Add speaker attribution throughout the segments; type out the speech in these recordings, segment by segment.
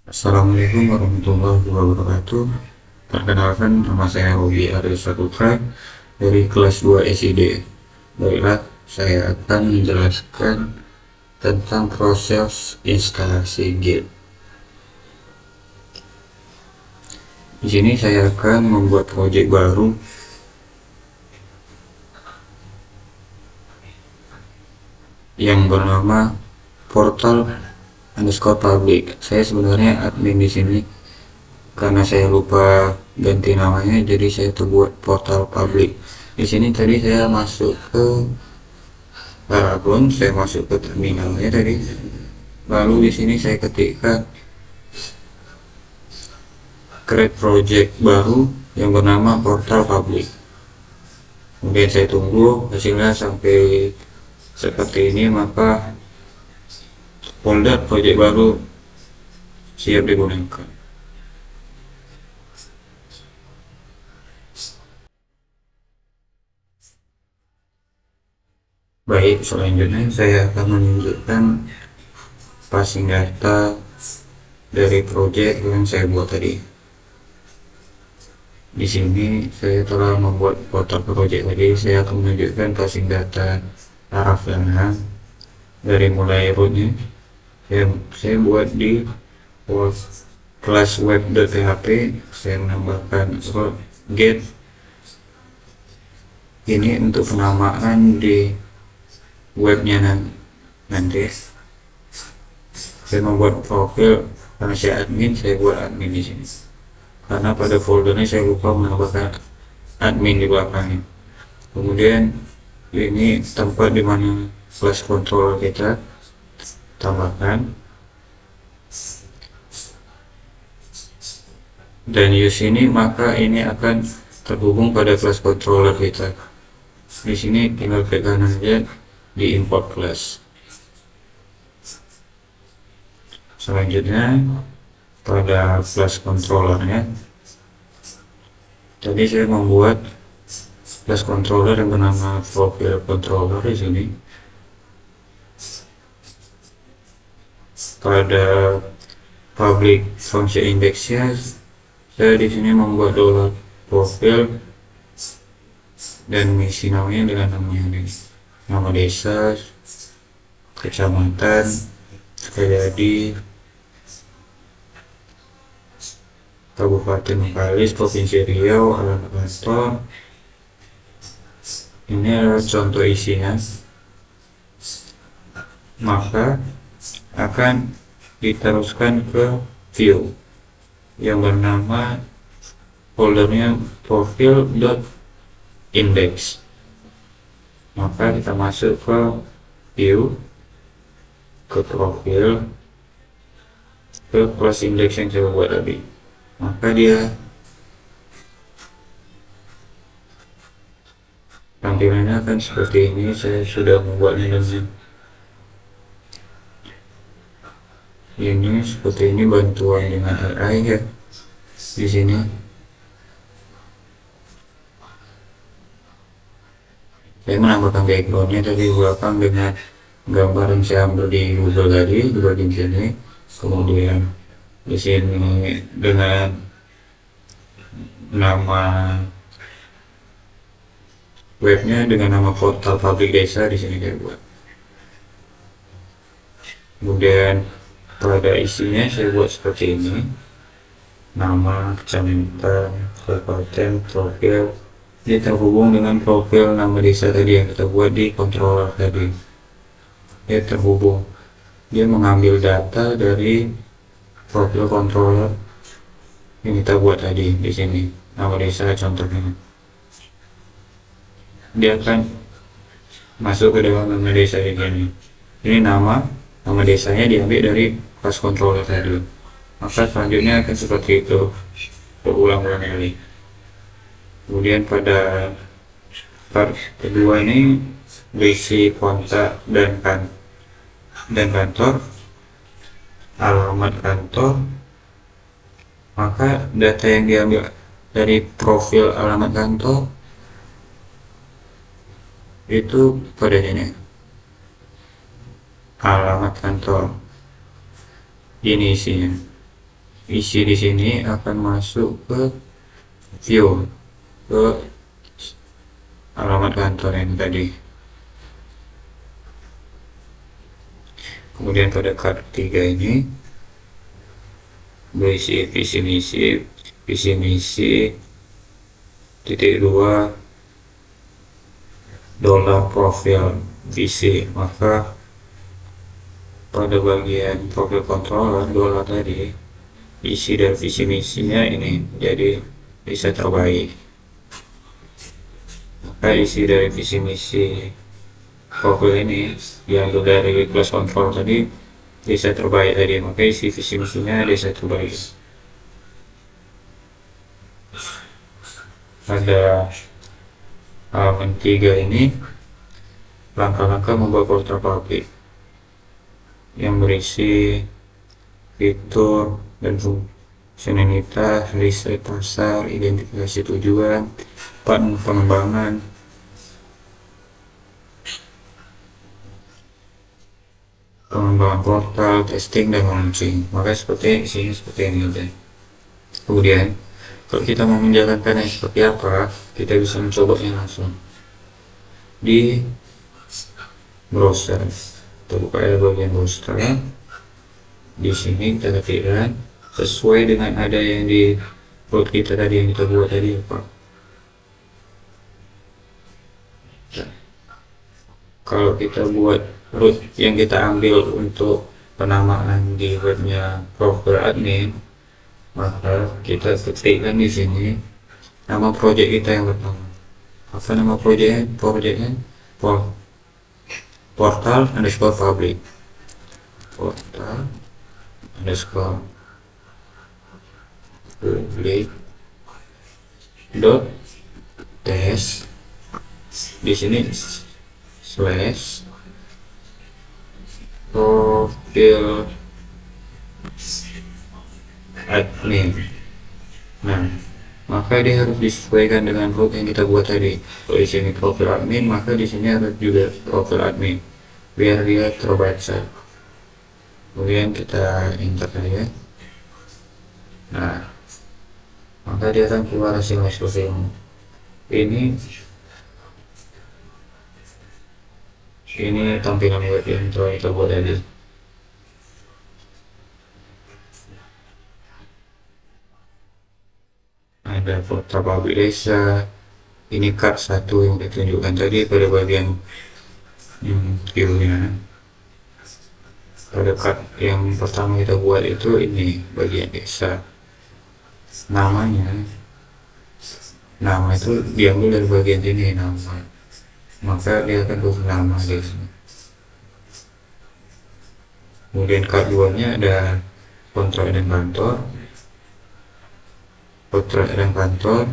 Speaker 1: Assalamualaikum warahmatullahi wabarakatuh. Perkenalkan, nama saya Robi Arif Saputra dari kelas 2 SID. Baiklah, saya akan menjelaskan tentang proses instalasi Git. Di sini saya akan membuat proyek baru yang bernama portal_public. Saya sebenarnya admin di sini karena saya lupa ganti namanya, jadi saya buat portal public. Di sini tadi saya masuk ke Paragon, saya masuk ke terminalnya tadi, lalu di sini saya ketikkan create project baru yang bernama portal public. Kemudian saya tunggu hasilnya sampai seperti ini, maka folder project baru siap digunakan. Baik, selanjutnya saya akan menunjukkan passing data dari project yang saya buat tadi. Di sini saya telah membuat portal project tadi. Saya akan menunjukkan passing data arafnya dari mulai rootnya. Saya buat di kelas web.php. Saya menambahkan get ini untuk penamaan di webnya nanti. Saya membuat profil karena saya admin, saya buat admin di sini. Karena pada foldernya saya lupa menambahkan admin di belakangnya. Kemudian ini tempat di mana flash controller kita tambahkan, dan use ini, maka ini akan terhubung pada flash controller kita. Di sini tinggal klik kanan saja di import class. Selanjutnya pada flash controllernya, tadi saya membuat flash controller yang bernama profile controller. Di sini pada public function indexnya, saya di sini membuat $profile dan misi namanya dengan namanya ini, nama desa, kecamatan, Sekayadi, Kabupaten Bengkalis, Provinsi Riau, alamat kantor. Ini adalah contoh isinya. Maka akan diteruskan ke view yang bernama foldernya profile.index. Maka kita masuk ke view, ke profil, ke class index yang saya buat tadi. Maka dia tampilannya akan seperti ini. Saya sudah membuatnya dengan ini seperti ini, bantuan dengan AI ya. Di sini saya menambahkan backgroundnya tadi belakang dengan gambar yang saya ambil di Google tadi di bagian sini. Kemudian di sini dengan nama webnya dengan nama portal public desa, di sini saya buat. Kemudian pada isinya saya buat seperti ini: nama, kecamatan, kabupaten, profil. Dia terhubung dengan profil nama desa tadi yang kita buat di controller tadi. Dia terhubung, dia mengambil data dari profil controller yang kita buat tadi. Di sini nama desa contohnya, dia akan masuk ke dalam nama desa ini. Ini nama desanya diambil dari class controller tadi. Maka selanjutnya akan seperti itu berulang-ulang kali. Kemudian pada part kedua ini berisi kontak dan kantor, alamat kantor. Maka data yang diambil dari profil alamat kantor itu pada ini, alamat kantor ini isinya. isi di sini akan masuk ke view, ke alamat kantor yang tadi. Kemudian pada card 3 ini berisi visi misi titik 2 dolar profil visi, maka pada bagian profil controller dolar tadi isi dari visi misinya ini jadi bisa terbaik. Maka isi dari visi misi profil ini yang dari class control tadi bisa terbaik tadi, maka isi visi misinya bisa terbaik. Ada halaman 3 ini langkah-langkah membuat portal publik yang berisi fitur dan fungsionalitas, riset pasar, identifikasi tujuan, pengembangan, portal, testing, dan launching. Maka seperti ini seperti ini aja. Kemudian kalau kita mau menjalankannya seperti apa, kita bisa mencobanya langsung di browser. Kita buka bagian browser. Di sini kita ketikkan sesuai dengan ada yang di root kita tadi, yang kita buat tadi apa. Kalau kita buat root yang kita ambil untuk penamaan di webnya profil admin, maka kita ketikkan di sini nama project kita yang pertama. Apa nama projectnya? Portal underscore public. Portal underscore public dot test. Di sini slash profil admin. Nah, maka dia harus disesuaikan dengan root yang kita buat tadi. Kalau di sini profil admin, maka di sini harus juga profil admin biar dia terbaca. Kemudian kita enter saja. Nah, maka dia akan keluar hasilnya seperti ini. Ini tampilan web yang telah kita buat tadi. Ada portal publik desa. Ini card 1 yang ditunjukkan tadi pada bagian view-nya. Pada card yang pertama kita buat itu ini bagian desa. Nama itu diambil dari bagian ini, nama. Maka dia akan tulis nama di sini. Kemudian card 2-nya ada kontrak dan kantor.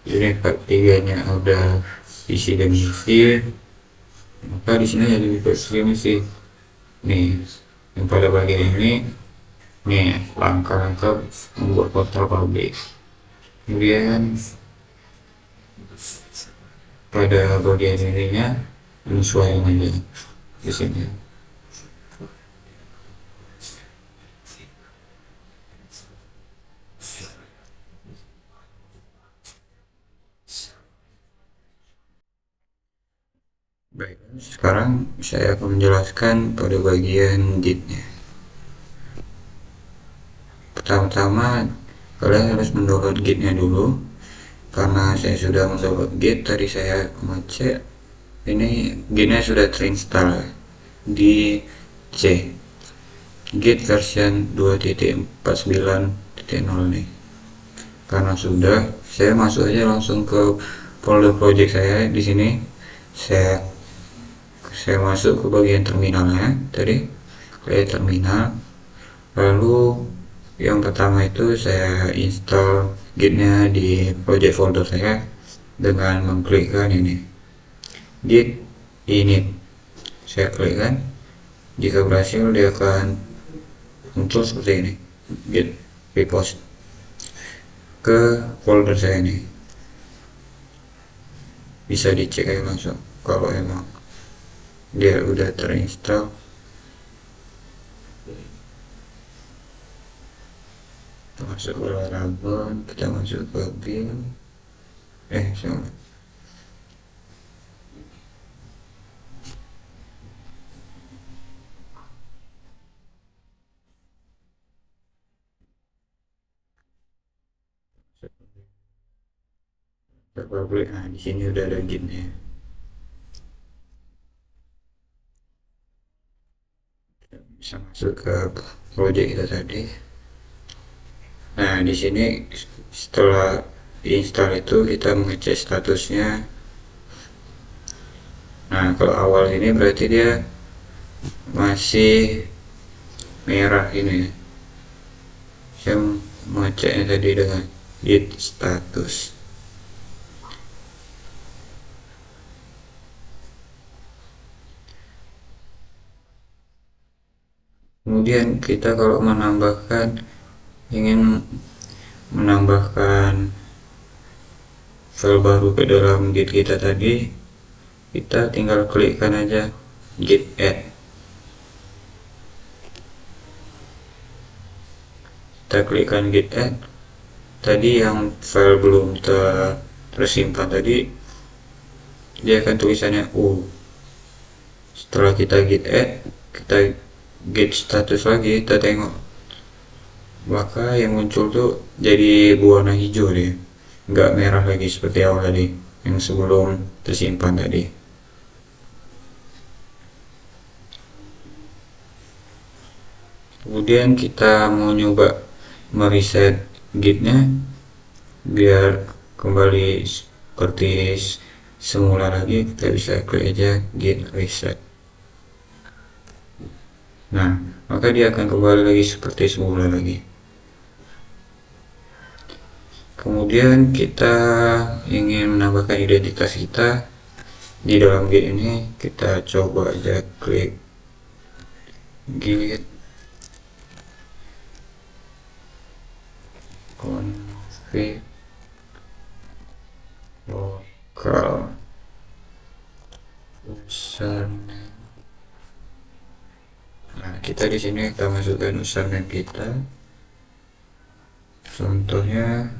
Speaker 1: Ini card 3-nya ada isi dan misi. Maka di sini ada visi misi. Nih, yang pada bagian ini nih langkah-langkah membuat portal publik. Kemudian pada bagian ininya penyesuaian aja di sini. Baik, sekarang saya akan menjelaskan pada bagian git-nya. Pertama-tama kalian harus mendownload git-nya dulu. Karena saya sudah mendownload git, tadi saya ngecek ini git-nya sudah terinstall di C git version 2.49.0 nih. Karena sudah, saya masuk aja langsung ke folder project saya. Di sini saya masuk ke bagian terminalnya tadi, ke terminal. Lalu yang pertama itu saya install gitnya di project folder saya dengan mengklikkan ini git init. Saya klikkan, jika berhasil dia akan muncul seperti ini, git repost ke folder saya ini. Bisa dicek aja langsung kalau emang dia udah terinstall. masuk ke Laravel, kita masuk ke bin, sorry, public. Nah, di sini udah ada gitnya. Bisa masuk ke project kita tadi. Nah, di sini setelah install itu kita mengecek statusnya. Nah, kalau awal ini berarti dia masih merah ini. Saya mengeceknya tadi dengan git status. Kemudian kita kalau ingin menambahkan file baru ke dalam git kita tadi, kita tinggal klikkan aja git add. Kita klikkan git add. Tadi yang file belum tersimpan tadi, dia akan tulisannya U. Setelah kita git add, kita git status lagi, kita tengok, maka yang muncul tuh jadi berwarna hijau dia, nggak merah lagi seperti awal tadi yang sebelum tersimpan tadi. Kemudian kita mau nyoba mereset gitnya biar kembali seperti semula lagi, kita bisa klik aja git reset. Nah, maka dia akan kembali lagi seperti semula lagi. Kemudian kita ingin menambahkan identitas kita di dalam git ini, kita coba aja klik git config local username. Nah, kita di sini kita masukkan username kita. Contohnya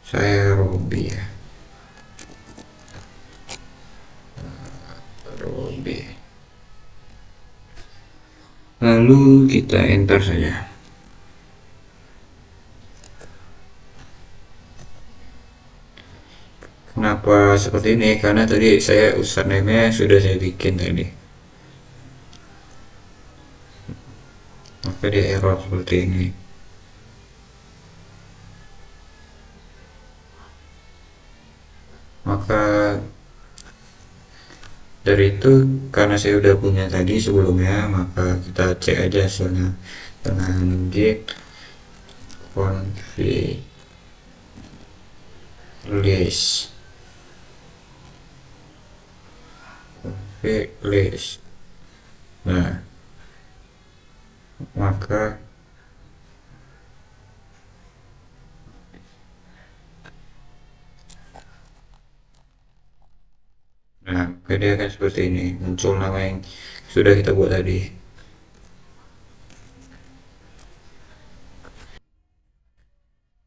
Speaker 1: saya Robi ya. Robi. Lalu kita enter saja. Kenapa seperti ini? Karena tadi saya username-nya sudah saya bikin tadi. Maka dia error seperti ini. Maka dari itu, karena saya udah punya tadi sebelumnya, maka kita cek aja hasilnya dengan git config list. Nah, maka dia akan seperti ini, muncul nama yang sudah kita buat tadi.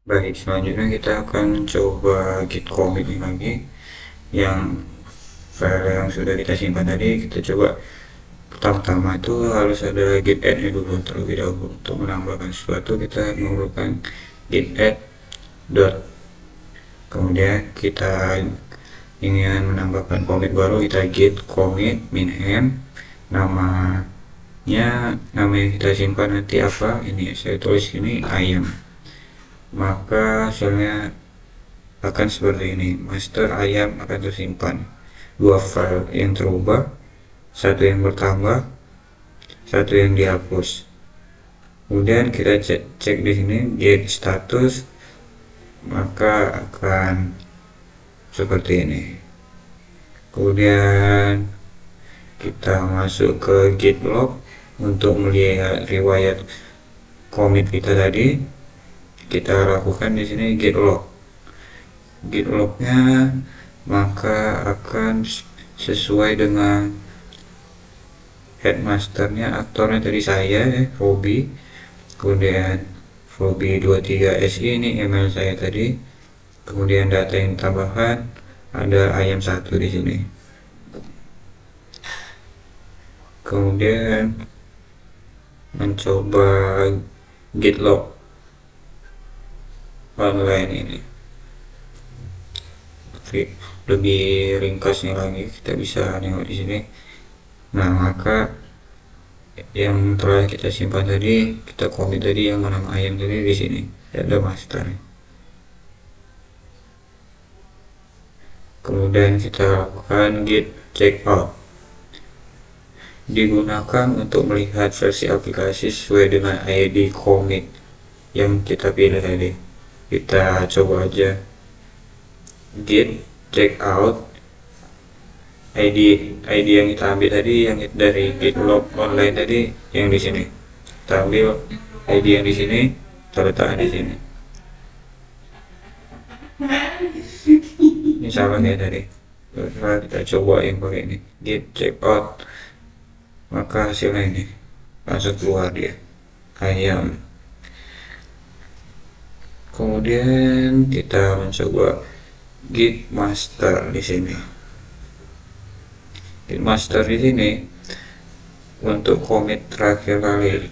Speaker 1: Baik, selanjutnya kita akan coba git commit lagi, yang file yang sudah kita simpan tadi. Kita coba pertama-tama itu harus ada git add nya dulu terlebih dahulu. Untuk menambahkan sesuatu kita memerlukan git add dot, kemudian kita ingin menambahkan commit baru, kita git commit min m, nama yang kita simpan nanti apa, ini saya tulis ini ayam, maka hasilnya akan seperti ini. Master ayam akan tersimpan dua file yang terubah, satu yang bertambah, satu yang dihapus. Kemudian kita cek di sini git status, maka akan seperti ini. Kemudian kita masuk ke git log untuk melihat riwayat commit kita tadi. Kita lakukan di sini git log. Git lognya maka akan sesuai dengan headmasternya, aktornya tadi saya Robi. kemudian Ruby23SI ini email saya tadi, kemudian data yang tambahan ada ayam 1 di sini. Kemudian mencoba git log online ini. Oke, lebih ringkasnya lagi kita bisa nengok di sini. Nah, maka yang telah kita simpan tadi, kita commit tadi yang nama ayam tadi di sini, ada master. Kemudian kita lakukan git checkout. Digunakan untuk melihat versi aplikasi sesuai dengan ID commit yang kita pilih tadi. Kita coba aja git checkout ID yang kita ambil tadi, yang dari git log online tadi, yang di sini kita ambil ID yang di sini, kita letakkan di sini. Ini salah ya tadi. Kita coba yang pakai ini git checkout, maka hasilnya ini langsung keluar dia ayam. Kemudian kita mencoba git master di sini. Git master di sini untuk commit terakhir kali,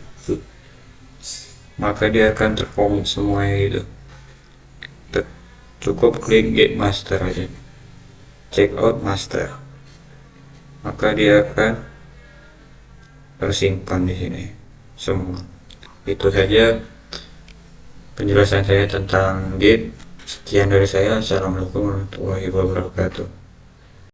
Speaker 1: maka dia akan tercommit semuanya itu. Cukup klik git master aja, checkout master, maka dia akan tersimpan di sini semua. Itu saja penjelasan saya tentang git. Sekian dari saya. Assalamualaikum warahmatullahi wabarakatuh.